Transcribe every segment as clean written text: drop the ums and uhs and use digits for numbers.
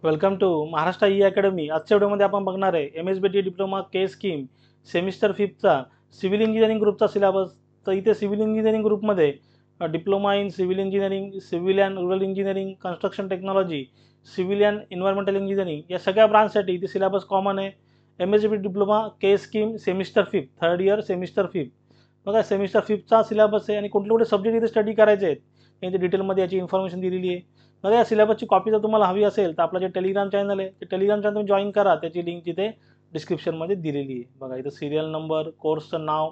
Welcome to Maharashtra E academy. आजच्या व्हिडिओमध्ये आपण बघणार आहे MSBT diploma K scheme semester 5चा सिव्हिल इंजिनिअरिंग ग्रुपचा सिलेबस। तर इथे सिव्हिल इंजिनिअरिंग ग्रुपमध्ये diploma in civil engineering, civil and rural engineering, construction technology, civil and environmental engineering या सगळ्या ब्रांचसाठी इथे सिलेबस कॉमन आहे। MSBT diploma K scheme semester 5 third year semester 5 बघा सेमिस्टर 5चा सिलेबस आहे आणि कुठले कुठले सब्जेक्ट इथे स्टडी करायचे आहेत इथे डिटेलमध्ये याची इन्फॉर्मेशन दिलेली आहे। बघा या सिलेबसची कॉपी जर तुम्हाला हवी असेल तर आपलं जे टेलिग्राम चॅनल आहे ते टेलिग्राम चॅनल तुम्ही जॉईन करा, त्याची लिंक तिथे डिस्क्रिप्शनमध्ये दिलेली आहे। बघा इथं सिरियल नंबर, कोर्सचं नाव,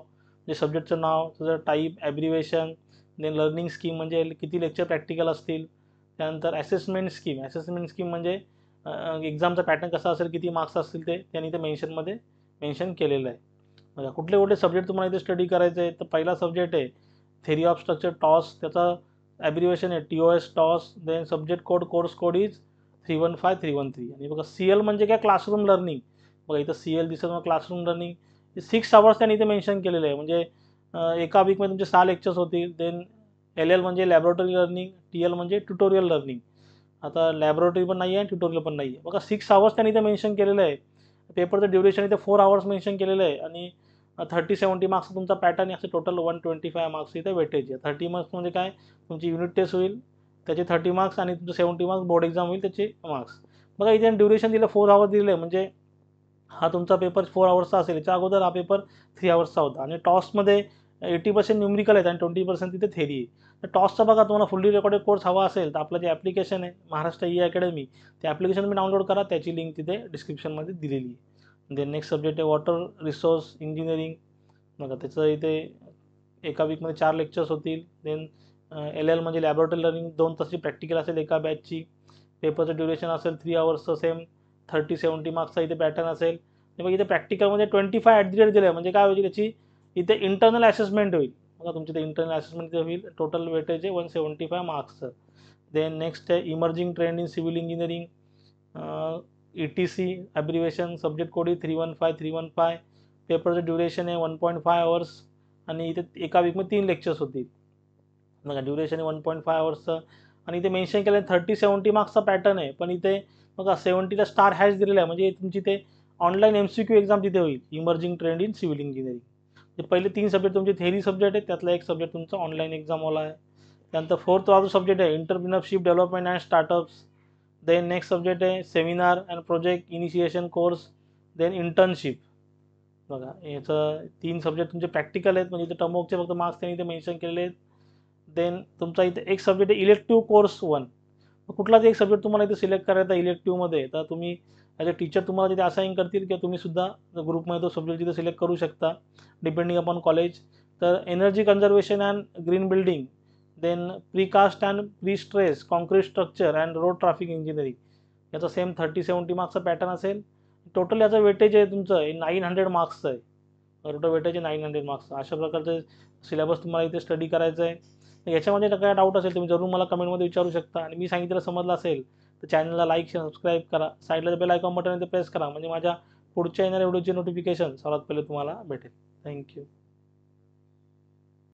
जे सब्जेक्टचं नाव, त्याचं type, abbreviation, then learning scheme म्हणजे किती लेक्चर प्रॅक्टिकल असतील, त्यानंतर असेसमेंट स्कीम म्हणजे एक्झामचा पॅटर्न कसा असेल, किती मार्क्स असतील ते त्यांनी इथे मेन्शन केलेलं आहे। बघा कुठले कुठले सब्जेक्ट तुम्हाला इथे स्टडी करायचे आहे तर पहिला सब्जेक्ट आहे थेरी ऑफ स्ट्रक्चर टॉस, त्याचा ॲब्रिवेशन आहे TOS TOS, then subject course code is 315313 आणि बघा CL म्हणजे काय, क्लासरूम लर्निंग। बघा इथं CL दिसत मग क्लासरूम लर्निंग 6 आवर्स त्यांनी इथे मेन्शन केलेलं आहे, म्हणजे एका वीकमध्ये तुमचे 6 लेक्चर्स होतील। देन LL म्हणजे लॅबोरेटरी लर्निंग, TL म्हणजे ट्युटोरियल लर्निंग। आता लॅबोरेटरी पण नाही आहे, ट्युटोरियल पण नाही आहे। बघा 6 आवर्स त्यांनी इथे मेन्शन केलेलं आहे। पेपरचं ड्युरेशन इथे 4 आवर्स मेन्शन केलेलं आहे आणि 30-70 मार्क्स तुमचा पॅटर्न आहे, असं टोटल 125 मार्क्स इथे वेटेज आहे। 30 मार्क्स म्हणजे काय, तुमची युनिट टेस्ट होईल त्याचे 30 मार्क्स आणि तुमचं 70 मार्क्स बोर्ड एक्झाम होईल त्याचे मार्क्स। बघा इथे ड्युरेशन दिलं 4 आवर्स दिलं आहे, म्हणजे हा तुमचा पेपर 4 आवर्सचा असेल। याच्या अगोदर हा पेपर 3 आवर्सचा होता आणि टॉसमध्ये 80% न्यूमरिकल आहेत आणि 20% तिथे थेरी आहे। तर टॉसचा बघा तुम्हाला फुल्ली रेकॉर्डेड कोर्स हवा असेल तर आपलं जे ॲप्लिकेशन आहे महाराष्ट्र ई अकॅडमी, ते ॲप्लिकेशन तुम्ही डाउनलोड करा, त्याची लिंक तिथे डिस्क्रिप्शनमध्ये दिलेली आहे। देन नेक्स्ट सब्जेक्ट आहे वॉटर रिसोर्स इंजिनिअरिंग। बघा त्याचं इथे एका वीकमध्ये 4 लेक्चर्स होतील। देन LL म्हणजे लॅबोरेटरी लर्निंग, 2 तासाची प्रॅक्टिकल असेल एका बॅचची। पेपरचं ड्युरेशन असेल 3 आवर्सचं, सेम 30-70 मार्क्सचा इथे पॅटर्न असेल। आणि मग इथे प्रॅक्टिकलमध्ये 25 ॲट द रेट दिलं आहे, म्हणजे काय होईल त्याची इथे इंटर्नल असेसमेंट होईल। बघा तुमची ते इंटर्नल असेसमेंट होईल, टोटल वेटेज आहे 175 मार्क्सचं। देन नेक्स्ट आहे emerging trend in civil engineering, ETC abbreviation, subject code 315315। पेपरचं ड्युरेशन आहे 1.5 आवर्स आणि इथे एका वीकमध्ये 3 लेक्चर्स होतील। बघा ड्युरेशन आहे 1.5 आवर्सचं आणि इथे मेन्शन केलं आहे 30-70 मार्क्सचा पॅटर्न आहे, पण इथे बघा 70ला स्टार हॅश दिलेला आहे, म्हणजे तुमची ते ऑनलाईन MCQ एक्झाम तिथे होईल emerging trend in civil engineering. जे पहिले 3 सब्जेक्ट तुमचे थेरी सब्जेक्ट आहेत, त्यातला एक सब्जेक्ट तुमचा ऑनलाईन एक्झामवाला आहे। त्यानंतर 4th सब्जेक्ट आहे entrepreneurship development and startups. Then next subject आहे seminar and project initiation course, then internship. बघा याचं 3 सब्जेक्ट तुमचे प्रॅक्टिकल आहेत, म्हणजे इथे टर्मवर्कचे फक्त मार्क्स त्यांनी इथे मेन्शन केलेले आहेत। देन तुमचा इथे एक सब्जेक्ट आहे इलेक्टिव्ह कोर्स 1। कुठलाच एक सब्जेक्ट तुम्हाला इथे सिलेक्ट करायचा इलेक्टिव्हमध्ये, तर तुम्ही ॲज अ टीचर तुम्हाला तिथे असाइन करतील किंवा तुम्ही सुद्धा ग्रुपमध्ये तो सब्जेक्ट तिथे सिलेक्ट करू शकता डिपेंडिंग अपॉन कॉलेज। तर energy conservation and green building, then precast and pre stress concrete structure and road traffic engineering, याचा सेम 30-70 मार्क्सचा पॅटर्न असेल। टोटल याचं वेटेज आहे तुमचं 900 मार्क्सचं आहे, टोटल वेटेज आहे 900 मार्क्स। अशा प्रकारचं सिलेबस तुम्हाला इथे स्टडी करायचं आहे। याच्यामध्ये काय डाऊट असेल तुम्ही जरूर मला कमेंटमध्ये विचारू शकता आणि मी सांगितलेलं समजलं असेल तर चॅनलला लाईक सबस्क्राईब करा, साईडला बेल आयकॉन बटन इथे प्रेस करा, म्हणजे माझ्या पुढच्या येणाऱ्या व्हिडिओची नोटिफिकेशन सर्वात पहिले तुम्हाला भेटेल। थँक्यू।